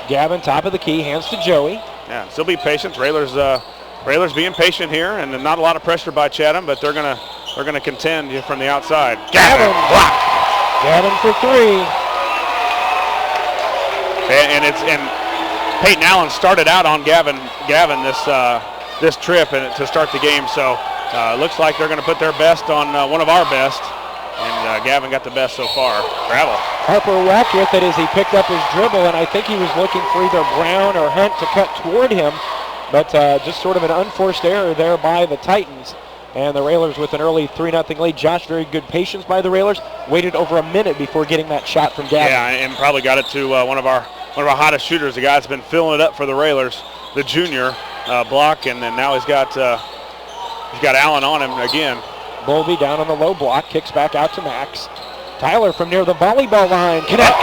Gavin, top of the key, hands to Joey. Yeah, still be patient. Railers being patient here, and not a lot of pressure by Chatham, but they're gonna contend from the outside. Gavin blocked. Gavin for three. And Peyton Allen started out on Gavin this trip and to start the game, so it looks like they're going to put their best on one of our best, and Gavin got the best so far. Travel. Harper whacked with it as he picked up his dribble, and I think he was looking for either Brown or Hunt to cut toward him, but just sort of an unforced error there by the Titans. And the Railers with an early 3-0 lead. Josh, very good patience by the Railers. Waited over a minute before getting that shot from Gavin. Yeah, and probably got it to one of our hottest shooters, the guy that's been filling it up for the Railers, the junior block, and then now he's got Allen on him again. Bowlby down on the low block, kicks back out to Max. Tyler from near the volleyball line connects.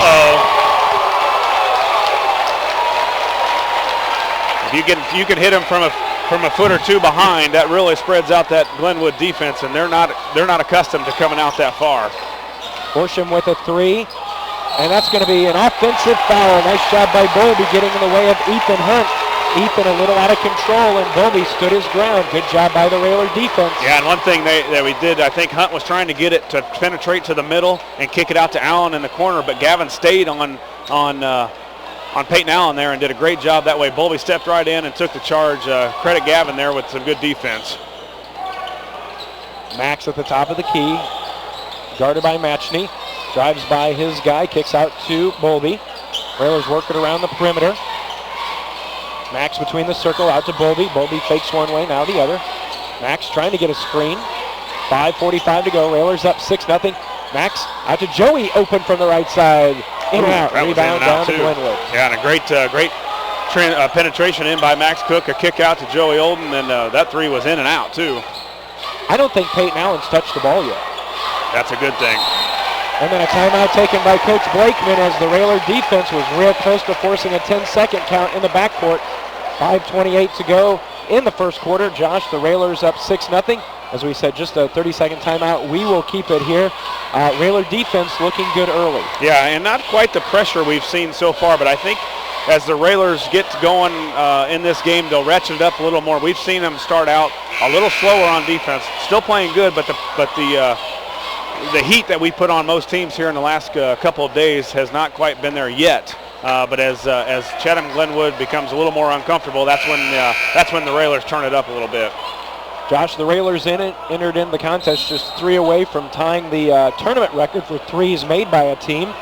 If you can hit him from a foot or two behind, that really spreads out that Glenwood defense, and they're not accustomed to coming out that far. Horsham with a three, and that's going to be an offensive foul. Nice job by Bowlby getting in the way of Ethan Hunt. Ethan a little out of control, and Bowlby stood his ground. Good job by the Railer defense. Yeah, and one thing that we did, I think Hunt was trying to get it to penetrate to the middle and kick it out to Allen in the corner, but Gavin stayed on Peyton Allen there and did a great job that way. Bowlby stepped right in and took the charge. Credit Gavin there with some good defense. Max at the top of the key, guarded by Matchney. Drives by his guy, kicks out to Bowlby. Railers working around the perimeter. Max between the circle, out to Bowlby. Bowlby fakes one way, now the other. Max trying to get a screen. 5:45 to go. Railers up 6-0. Max out to Joey, open from the right side. In and out. Rebound down to Glenwood. Yeah, and a great penetration in by Max Cook. A kick out to Joey Olden, and that three was in and out too. I don't think Peyton Allen's touched the ball yet. That's a good thing. And then a timeout taken by Coach Blakeman as the Railer defense was real close to forcing a 10-second count in the backcourt. 5:28 to go in the first quarter. Josh, the Railers up 6-0. As we said, just a 30-second timeout. We will keep it here. Railer defense looking good early. Yeah, and not quite the pressure we've seen so far, but I think as the Railers get going in this game, they'll ratchet it up a little more. We've seen them start out a little slower on defense. Still playing good, but the heat that we put on most teams here in the last couple of days has not quite been there yet. But as Chatham Glenwood becomes a little more uncomfortable, that's when the Railers turn it up a little bit. Josh, the Railers entered in the contest just 3 away from tying the tournament record for threes made by a team.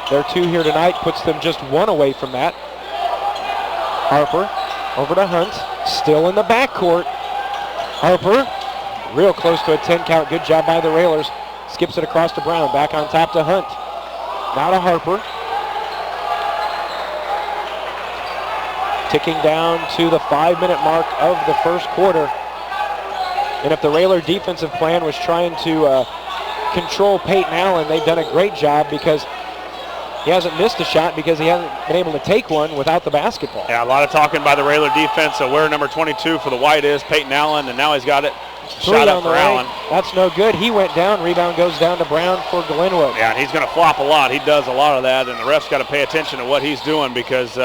Their 2 here tonight puts them just 1 away from that. Harper over to Hunt, still in the backcourt. Harper, real close to a 10 count. Good job by the Railers. Skips it across to Brown, back on top to Hunt. Now to Harper. Ticking down to the 5-minute mark of the first quarter. And if the Railer defensive plan was trying to control Peyton Allen, they've done a great job because he hasn't missed a shot because he hasn't been able to take one without the basketball. Yeah, a lot of talking by the Railer defense. So where number 22 for the White is, Peyton Allen, and now he's got it. Shot up for Allen. That's no good. He went down. Rebound goes down to Brown for Glenwood. Yeah, and he's going to flop a lot. He does a lot of that, and the refs got to pay attention to what he's doing because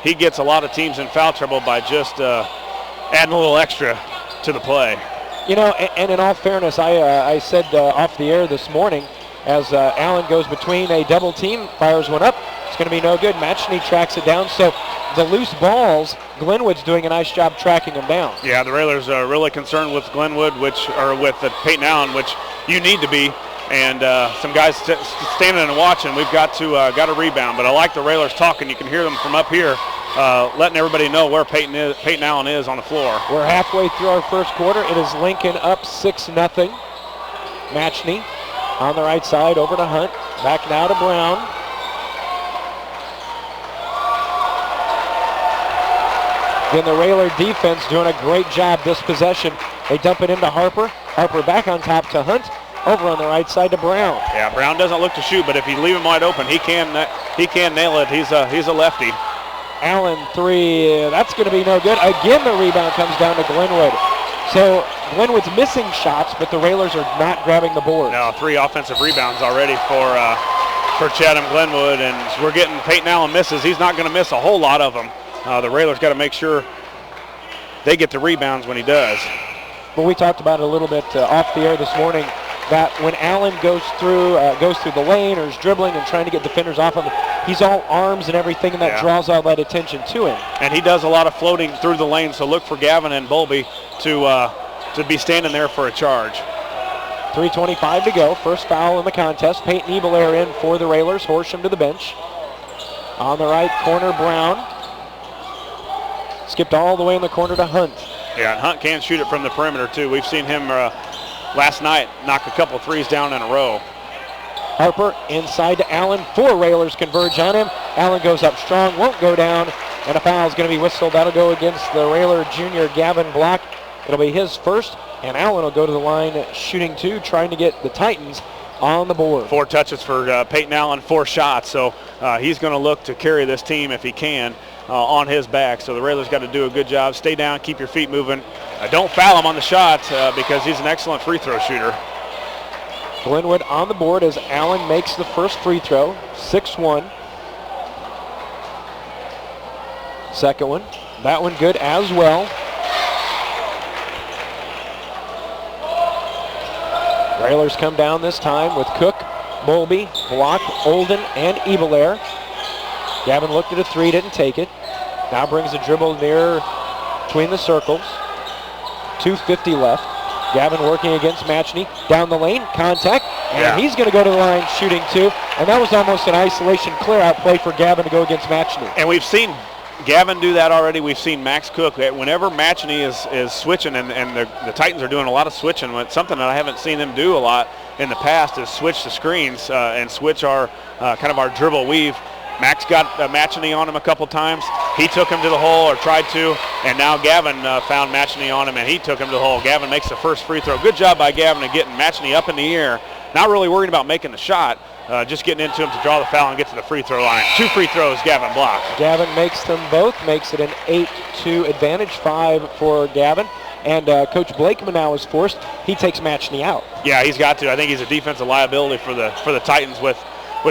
he gets a lot of teams in foul trouble by just adding a little extra to the play. You know, and in all fairness, I said off the air this morning, as Allen goes between a double team, fires one up, it's going to be no good. Matchney tracks it down. So the loose balls, Glenwood's doing a nice job tracking them down. Yeah, the Railers are really concerned with Glenwood, with Peyton Allen, which you need to be. And some guys standing and watching. We've got to rebound. But I like the Railers talking. You can hear them from up here, letting everybody know where Peyton Allen is on the floor. We're halfway through our first quarter. It is Lincoln up 6-0. Matchney on the right side over to Hunt. Back now to Brown. Again, the Railer defense doing a great job this possession. They dump it into Harper. Harper back on top to Hunt. Over on the right side to Brown. Yeah, Brown doesn't look to shoot, but if you leave him wide open, he can nail it. He's a lefty. Allen three, that's going to be no good. Again, the rebound comes down to Glenwood. So Glenwood's missing shots, but the Railers are not grabbing the board. No, 3 offensive rebounds already for for Chatham Glenwood, and we're getting Peyton Allen misses. He's not going to miss a whole lot of them. The Railers got to make sure they get the rebounds when he does. But we talked about it a little bit off the air this morning, that when Allen goes through the lane or is dribbling and trying to get defenders off him, he's all arms and everything, and that draws all that attention to him. And he does a lot of floating through the lane, so look for Gavin and Bowlby to be standing there for a charge. 3:25 to go. First foul in the contest. Peyton Ebelair in for the Railers. Horsham to the bench. On the right corner, Brown. Skipped all the way in the corner to Hunt. Yeah, and Hunt can shoot it from the perimeter, too. We've seen him last night knock a couple threes down in a row. Harper inside to Allen. 4 Railers converge on him. Allen goes up strong, won't go down, and a foul is going to be whistled. That'll go against the Railer junior Gavin Block. It'll be his first, and Allen will go to the line shooting 2, trying to get the Titans on the board. 4 touches for Peyton Allen, 4 shots, so he's going to look to carry this team if he can on his back. So the Railers got to do a good job. Stay down, keep your feet moving. Don't foul him on the shot because he's an excellent free throw shooter. Glenwood on the board as Allen makes the first free throw, 6-1. Second one, that one good as well. Railers come down this time with Cook, Bowlby, Block, Olden, and Ebelair. Gavin looked at a 3, didn't take it. Now brings a dribble near between the circles. 2:50 left. Gavin working against Matchney. Down the lane, contact, and he's going to go to the line shooting 2. And that was almost an isolation clear-out play for Gavin to go against Matchney. And we've seen Gavin do that already. We've seen Max Cook. Whenever Matchney is switching, and the Titans are doing a lot of switching, something that I haven't seen them do a lot in the past is switch the screens and switch our kind of our dribble weave. Max got Matchney on him a couple times. He took him to the hole, or tried to, and now Gavin found Matchney on him, and he took him to the hole. Gavin makes the first free throw. Good job by Gavin of getting Matchney up in the air. Not really worried about making the shot, just getting into him to draw the foul and get to the free throw line. 2 free throws, Gavin Block. Gavin makes them both, makes it an 8-2 advantage, 5 for Gavin. And Coach Blakeman now is forced. He takes Matchney out. Yeah, he's got to. I think he's a defensive liability for the Titans with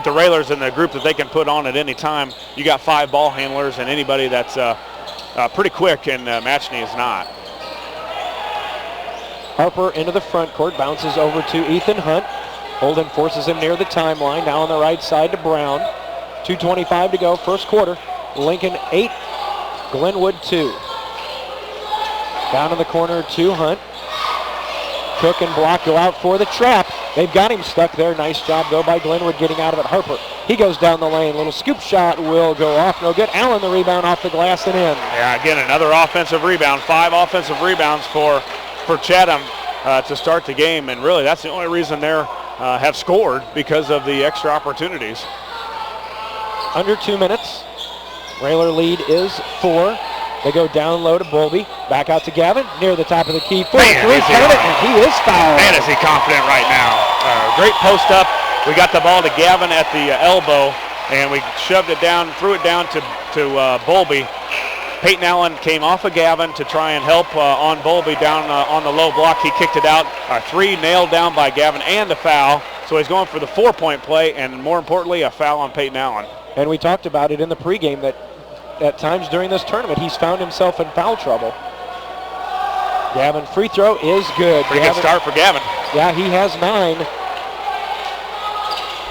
the Railers and the group that they can put on at any time. You got 5 ball handlers and anybody that's pretty quick, and Matchney is not. Harper into the front court, bounces over to Ethan Hunt. Holden forces him near the timeline, now on the right side to Brown. 2:25 to go, first quarter. Lincoln 8, Glenwood 2. Down in the corner to Hunt. Cook and Block go out for the trap. They've got him stuck there. Nice job, though, by Glenwood getting out of it. Harper, he goes down the lane. Little scoop shot will go off. No good. Allen the rebound off the glass and in. Yeah, again, another offensive rebound. 5 offensive rebounds for Chatham to start the game. And really, that's the only reason they're have scored, because of the extra opportunities. Under 2 minutes. Railer lead is 4. They go down low to Bowlby. Back out to Gavin. Near the top of the key. 4-3. And he is fouled. Man, is he confident right now. Great post up. We got the ball to Gavin at the elbow, and we shoved it down, threw it down to Bowlby. Peyton Allen came off of Gavin to try and help on Bowlby down on the low block. He kicked it out. 3 nailed down by Gavin, and a foul. So he's going for the 4-point play, and more importantly, a foul on Peyton Allen. And we talked about it in the pregame that at times during this tournament, he's found himself in foul trouble. Gavin, free throw is good. Pretty good start for Gavin. Yeah, he has 9.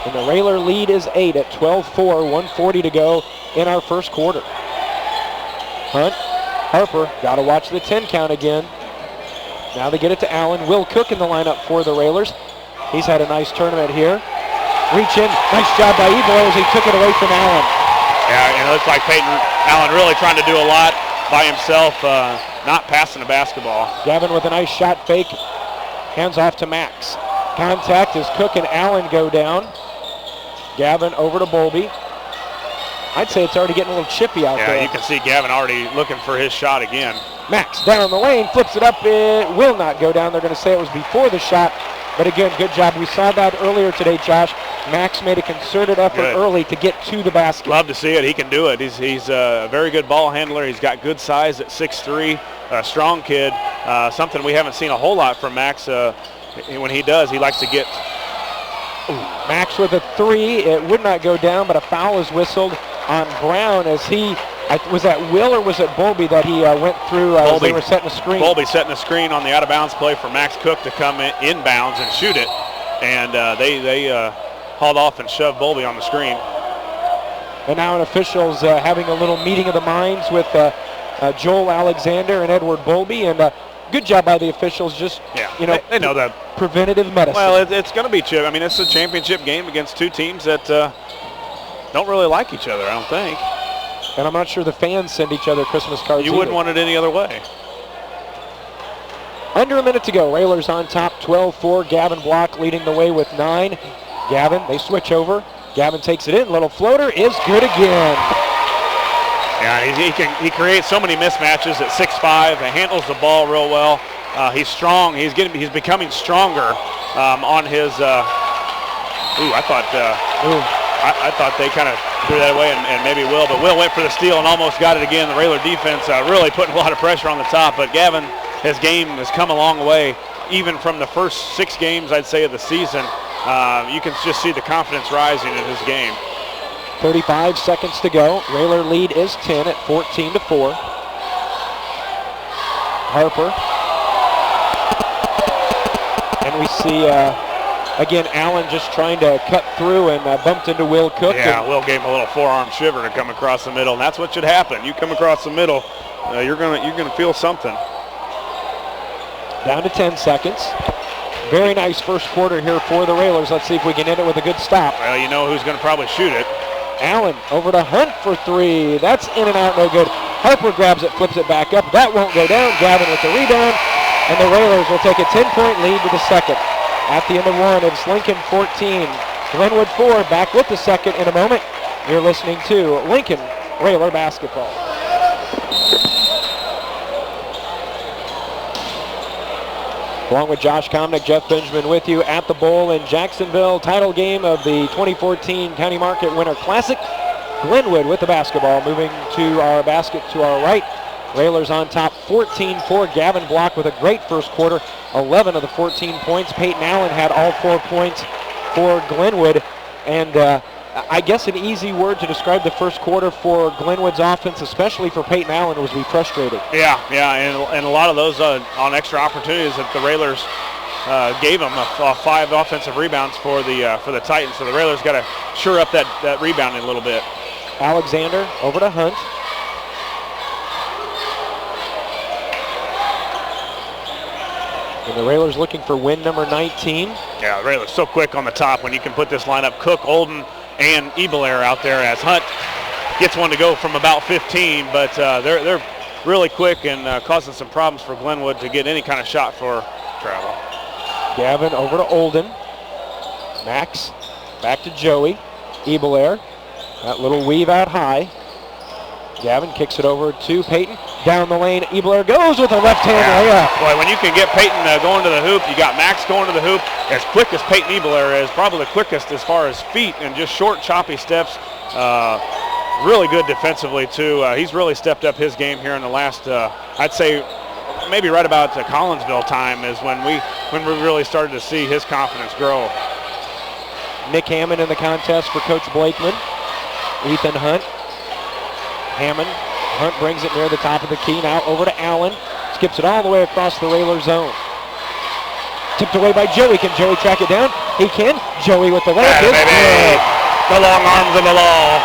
And the Railer lead is 8 at 12-4, 1:40 to go in our first quarter. Hunt, Harper, got to watch the 10 count again. Now they get it to Allen. Will Cook in the lineup for the Railers. He's had a nice tournament here. Reach in, nice job by Ebelair as he took it away from Allen. Yeah, and it looks like Peyton Allen really trying to do a lot by himself, not passing the basketball. Gavin with a nice shot fake. Hands off to Max. Contact as Cook and Allen go down. Gavin over to Bowlby. I'd say it's already getting a little chippy out there. Yeah, you can see Gavin already looking for his shot again. Max down the lane, flips it up. It will not go down. They're going to say it was before the shot. But again, good job. We saw that earlier today, Josh. Max made a concerted effort early to get to the basket. Love to see it. He can do it. He's a very good ball handler. He's got good size at 6'3", a strong kid. Something we haven't seen a whole lot from Max. When he does, he likes to get Max with a three. It would not go down, but a foul is whistled on Brown as he, was that Will or was it Bowlby that he went through as they were setting a screen? Bowlby setting a screen on the out-of-bounds play for Max Cook to come inbounds and shoot it. And they hauled off and shoved Bowlby on the screen. And now an official's having a little meeting of the minds with Joel Alexander and Edward Bowlby. And good job by the officials, just, they know that. Preventative medicine. Well, it's going to be chip. I mean, it's a championship game against two teams that don't really like each other, I don't think. And I'm not sure the fans send each other Christmas cards You wouldn't want it any other way. Under a minute to go. Railers on top, 12-4. Gavin Block leading the way with 9. Gavin, they switch over. Gavin takes it in. Little floater is good again. Yeah, he creates so many mismatches at 6'5". He handles the ball real well. He's strong. He's becoming stronger on his. I thought they kind of threw that away, and maybe Will, but Will went for the steal and almost got it again. The Railer defense really putting a lot of pressure on the top, but Gavin, his game has come a long way, even from the first 6 games, I'd say, of the season. You can just see the confidence rising in his game. 35 seconds to go. Railer lead is 10 at 14-4. Harper. And we see, again, Allen just trying to cut through and bumped into Will Cook. Yeah, Will gave him a little forearm shiver to come across the middle, and that's what should happen. You come across the middle, you're gonna feel something. Down to 10 seconds. Very nice first quarter here for the Railers. Let's see if we can end it with a good stop. Well, you know who's going to probably shoot it. Allen over to Hunt for 3. That's in and out, no good. Harper grabs it, flips it back up. That won't go down. Gavin with the rebound. And the Railers will take a 10-point lead to the second. At the end of 1, it's Lincoln 14, Glenwood 4. Back with the second in a moment. You're listening to Lincoln Railer Basketball. Along with Josh Komnick, Jeff Benjamin with you at the Bowl in Jacksonville. Title game of the 2014 County Market Winter Classic. Glenwood with the basketball. Moving to our basket to our right. Railers on top 14-4. Gavin Block with a great first quarter. 11 of the 14 points. Peyton Allen had all 4 points for Glenwood. And I guess an easy word to describe the first quarter for Glenwood's offense, especially for Peyton Allen, was be frustrated. Yeah, and a lot of those on extra opportunities that the Railers gave them 5 offensive rebounds for the Titans. So the Railers got to shore up that rebounding a little bit. Alexander over to Hunt. And the Railers looking for win number 19. Yeah, the Railers so quick on the top when you can put this lineup. Cook, Olden, and Ebelair out there as Hunt gets one to go from about 15, but they're really quick and causing some problems for Glenwood to get any kind of shot for travel. Gavin over to Olden. Max back to Joey. Ebelair. That little weave out high. Gavin kicks it over to Peyton. Down the lane, Ebelair goes with a left-hand layup. Boy, when you can get Peyton going to the hoop, you got Max going to the hoop. As quick as Peyton Ebelair is, probably the quickest as far as feet and just short, choppy steps. Really good defensively, too. He's really stepped up his game here in the last, I'd say, maybe right about Collinsville time is when we really started to see his confidence grow. Nick Hammond in the contest for Coach Blakeman. Ethan Hunt. Hammond. Hunt brings it near the top of the key. Now over to Allen. Skips it all the way across the Railer zone. Tipped away by Joey. Can Joey track it down? He can. Joey with the layup. The long arms of the law.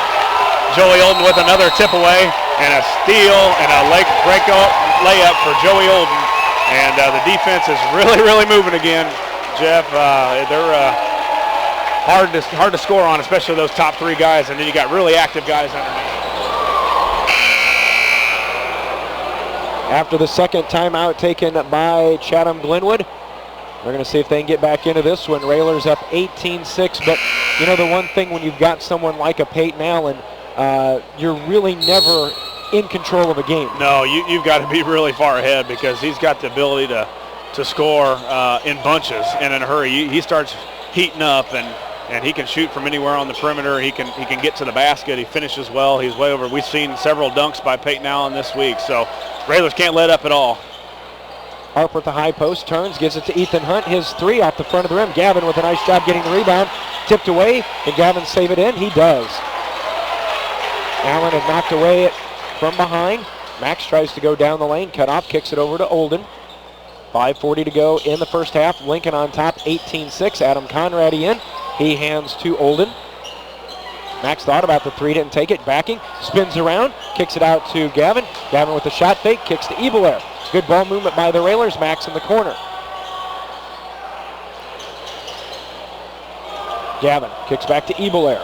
Joey Olden with another tip away and a steal and a leg breakout layup for Joey Olden. And the defense is really moving again, Jeff. They're hard to score on, especially those top 3 guys. And then you got really active guys underneath. After the second timeout taken by Chatham Glenwood, we're going to see if they can get back into this one. Railers up 18-6, but you know the one thing when you've got someone like a Peyton Allen, you're really never in control of a game. No, you've got to be really far ahead because he's got the ability to score in bunches and in a hurry. He starts heating up and he can shoot from anywhere on the perimeter. He can get to the basket. He finishes well. He's way over. We've seen several dunks by Peyton Allen this week, so Railers can't let up at all. Harper at the high post, turns, gives it to Ethan Hunt. His three off the front of the rim. Gavin with a nice job getting the rebound. Tipped away. Can Gavin save it in? He does. Allen had knocked away it from behind. Max tries to go down the lane. Cut off. Kicks it over to Olden. 5:40 to go in the first half. Lincoln on top, 18-6. Adam Conrady in. He hands to Olden. Max thought about the three, didn't take it. Backing, spins around, kicks it out to Gavin. Gavin with the shot fake, kicks to Ebelair. Good ball movement by the Railers. Max in the corner. Gavin kicks back to Ebelair.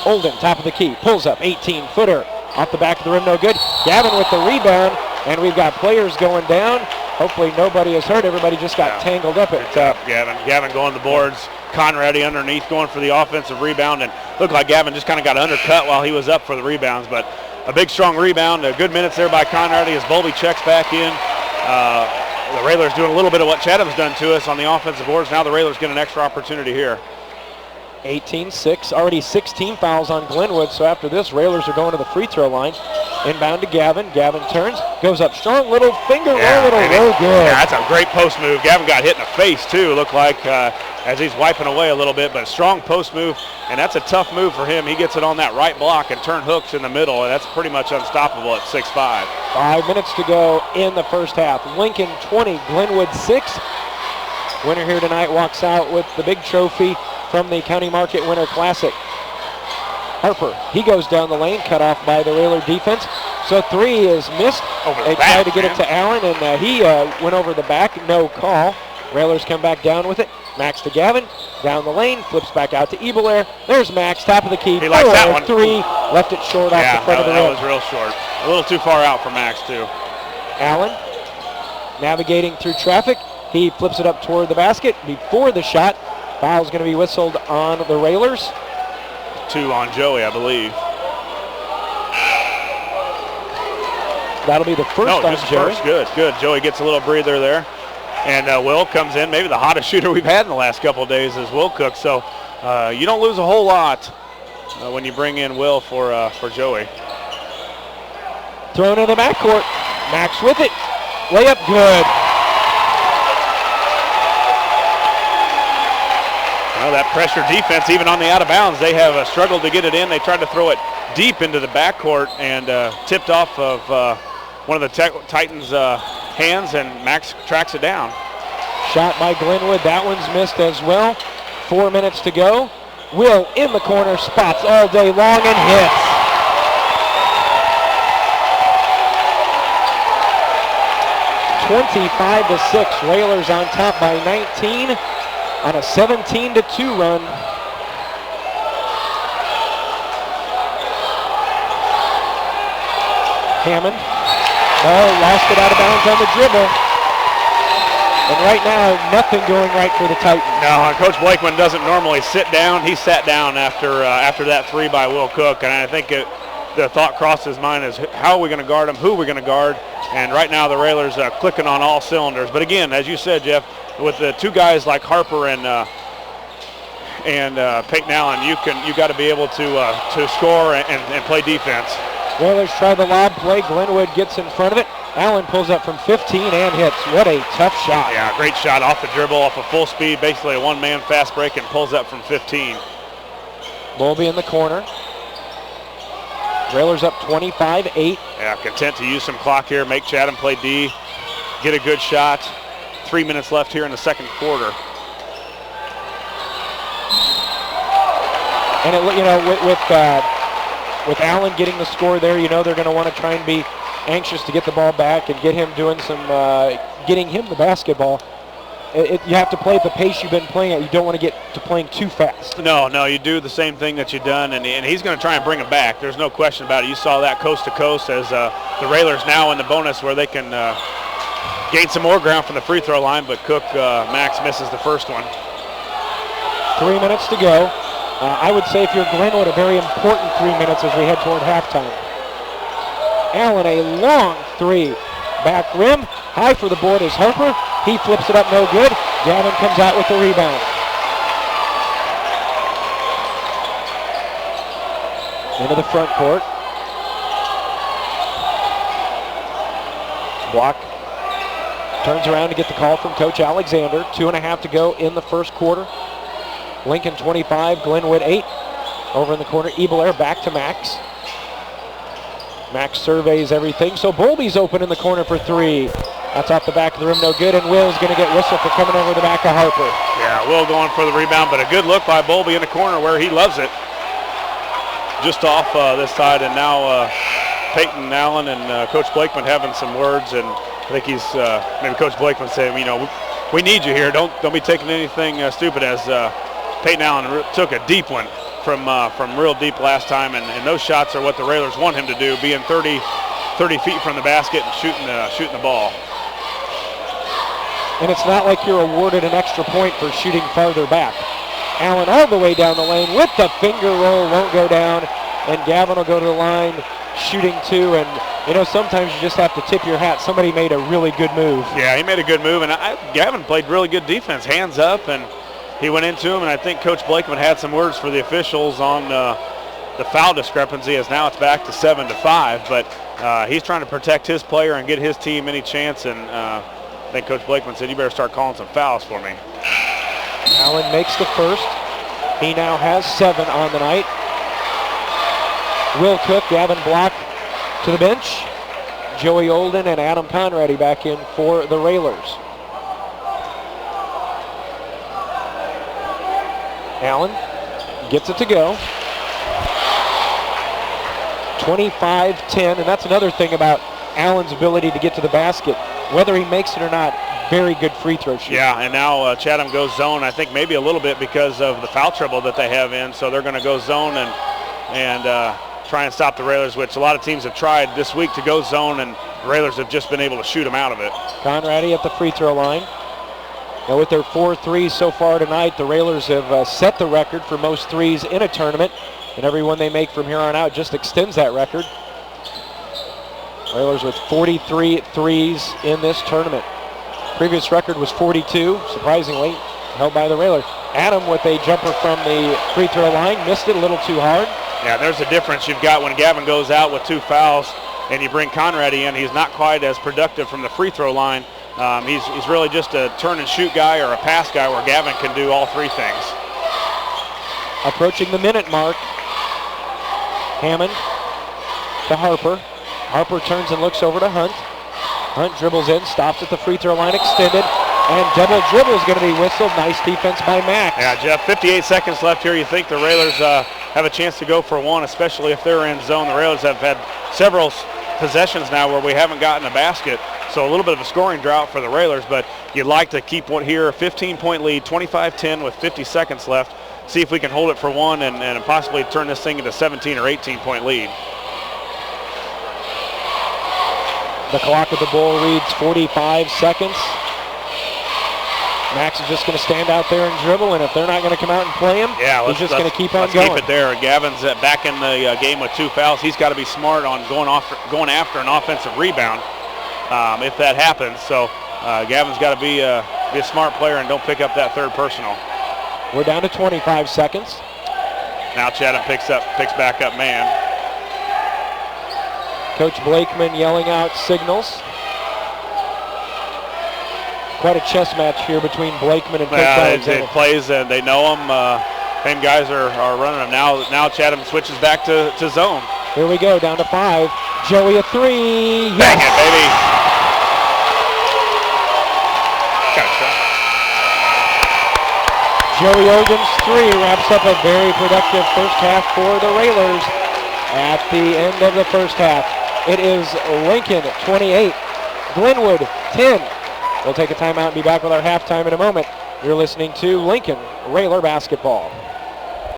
Olden, top of the key, pulls up, 18-footer. Off the back of the rim, no good. Gavin with the rebound, and we've got players going down. Hopefully nobody is hurt. Everybody just got tangled up at Gavin. Gavin going the boards. Conrady underneath going for the offensive rebound, and looked like Gavin just kind of got undercut while he was up for the rebounds, but a big strong rebound. Good minutes there by Conrady as Bowlby checks back in. The Railers doing a little bit of what Chatham's done to us on the offensive boards. Now the Railers get an extra opportunity here. 18-6, already 16 fouls on Glenwood, so after this, Railers are going to the free throw line. Inbound to Gavin. Gavin turns, goes up strong, little finger roll, little roll good. Yeah, that's a great post move. Gavin got hit in the face, too, looked like, as he's wiping away a little bit, but a strong post move, and that's a tough move for him. He gets it on that right block and turn hooks in the middle, and that's pretty much unstoppable at 6'5". 5 minutes to go in the first half. Lincoln 20, Glenwood 6. Winner here tonight walks out with the big trophy from the County Market Winter Classic. Harper, he goes down the lane, cut off by the Railer defense. So three is missed. They tried to get it to Allen, and he went over the back, no call. Railers come back down with it. Max to Gavin, down the lane, flips back out to Ebelair. There's Max, top of the key. He likes that one. Three, left it short off the front of the rim. That was real short. A little too far out for Max, too. Allen navigating through traffic. He flips it up toward the basket before the shot. Foul's going to be whistled on the Railers. 2 on Joey, I believe. That'll be the first on Joey. First. Good. Joey gets a little breather there. And Will comes in, maybe the hottest shooter we've had in the last couple of days is Will Cook. So you don't lose a whole lot when you bring in Will for Joey. Thrown in the backcourt. Max with it. Layup good. Well, that pressure defense, even on the out of bounds, they have struggled to get it in. They tried to throw it deep into the backcourt and tipped off of one of the Titans' hands, and Max tracks it down. Shot by Glenwood. That one's missed as well. 4 minutes to go. Will in the corner, spots all day long and hits. (25-6). Railers on top by 19 on a 17-2 run. Hammond. Ball lost it out of bounds on the dribble. And right now, nothing going right for the Titans. No, Coach Blakeman doesn't normally sit down. He sat down after that three by Will Cook, and I think the thought crossed his mind is how are we going to guard him, who are we going to guard, and right now the Railers clicking on all cylinders. But again, as you said, Jeff, with the two guys like Harper and Peyton Allen, you got to be able to score and play defense. Railers try the lob play. Glenwood gets in front of it. Allen pulls up from 15 and hits. What a tough shot. Yeah, great shot off the dribble, off of full speed, basically a one-man fast break, and pulls up from 15. Bowlby in the corner. Railers up 25-8. Yeah, content to use some clock here, make Chatham play D, get a good shot. 3 minutes left here in the second quarter. And with Allen getting the score there, they're going to want to try and be anxious to get the ball back and get him doing some, getting him the basketball. You have to play at the pace you've been playing at. You don't want to get to playing too fast. No, you do the same thing that you've done, and he's going to try and bring it back. There's no question about it. You saw that coast to coast as the Railers now in the bonus where they can gain some more ground from the free throw line, but Max misses the first one. 3 minutes to go. I would say if you're Glenwood, a very important 3 minutes as we head toward halftime. Allen, a long three. Back rim, high for the board is Harper. He flips it up, no good. Gavin comes out with the rebound. Into the front court. Block Turns around to get the call from Coach Alexander. 2.5 to go in the first quarter. Lincoln 25, Glenwood 8. Over in the corner, Ebelair back to Max. Max surveys everything, so Bolby's open in the corner for three. That's off the back of the rim, no good, and Will's going to get whistled for coming over the back of Harper. Yeah, Will going for the rebound, but a good look by Bolby in the corner where he loves it. Just off this side, and now Peyton Allen and Coach Blakeman having some words, and I think he's maybe Coach Blakeman saying, you know, we need you here. Don't be taking anything stupid, as Peyton Allen took a deep one from real deep last time, and those shots are what the Railers want him to do, being 30 feet from the basket and shooting the ball. And it's not like you're awarded an extra point for shooting farther back. Allen all the way down the lane with the finger roll, won't go down, and Gavin will go to the line shooting two, and you know, sometimes you just have to tip your hat. Somebody made a really good move. Yeah, he made a good move, and Gavin played really good defense, hands up, and he went into him, and I think Coach Blakeman had some words for the officials on the foul discrepancy, as now it's back to 7-5, but he's trying to protect his player and get his team any chance, and I think Coach Blakeman said, you better start calling some fouls for me. Allen makes the first. He now has 7 on the night. Will Cook, Gavin Block to the bench. Joey Olden and Adam Conrady back in for the Railers. Allen gets it to go. 25-10, and that's another thing about Allen's ability to get to the basket. Whether he makes it or not, very good free throw shooter. Yeah, and now Chatham goes zone, I think maybe a little bit because of the foul trouble that they have in, so they're going to go zone and try and stop the Railers, which a lot of teams have tried this week to go zone, and the Railers have just been able to shoot them out of it. Conrady at the free throw line. Now with their 4 threes so far tonight, the Railers have set the record for most threes in a tournament, and every one they make from here on out just extends that record. Railers with 43 threes in this tournament. Previous record was 42, surprisingly, held by the Railers. Adam with a jumper from the free throw line, missed it a little too hard. Yeah, there's a difference you've got when Gavin goes out with 2 fouls and you bring Conrady in. He's not quite as productive from the free throw line. He's really just a turn and shoot guy or a pass guy, where Gavin can do all 3 things. Approaching the minute mark. Hammond to Harper. Harper turns and looks over to Hunt. Hunt dribbles in, stops at the free throw line, extended, and double dribble is going to be whistled. Nice defense by Max. Yeah, Jeff, 58 seconds left here. You think the Railers have a chance to go for one, especially if they're in zone. The Railers have had several possessions now where we haven't gotten a basket, so a little bit of a scoring drought for the Railers, but you'd like to keep one here, a 15-point lead, 25-10 with 50 seconds left. See if we can hold it for one and possibly turn this thing into a 17 or 18-point lead. The clock at the bowl reads 45 seconds. Max is just going to stand out there and dribble, and if they're not going to come out and play him, he's just going to keep on going. Keep it there. Gavin's back in the game with 2 fouls. He's got to be smart on going after an offensive rebound if that happens. So Gavin's got to be a smart player and don't pick up that 3rd personal. We're down to 25 seconds. Now Chatham picks back up man. Coach Blakeman yelling out signals. Quite a chess match here between Blakeman and Coach Alexander. It plays, and they know him. Same guys are running them. Now Chatham switches back to zone. Here we go, down to 5. Joey a 3. Yes. Bang it, baby. Got a shot. Joey Ogun's 3 wraps up a very productive first half for the Railers. At the end of the first half, it is Lincoln 28, Glenwood 10. We'll take a timeout and be back with our halftime in a moment. You're listening to Lincoln Railer Basketball.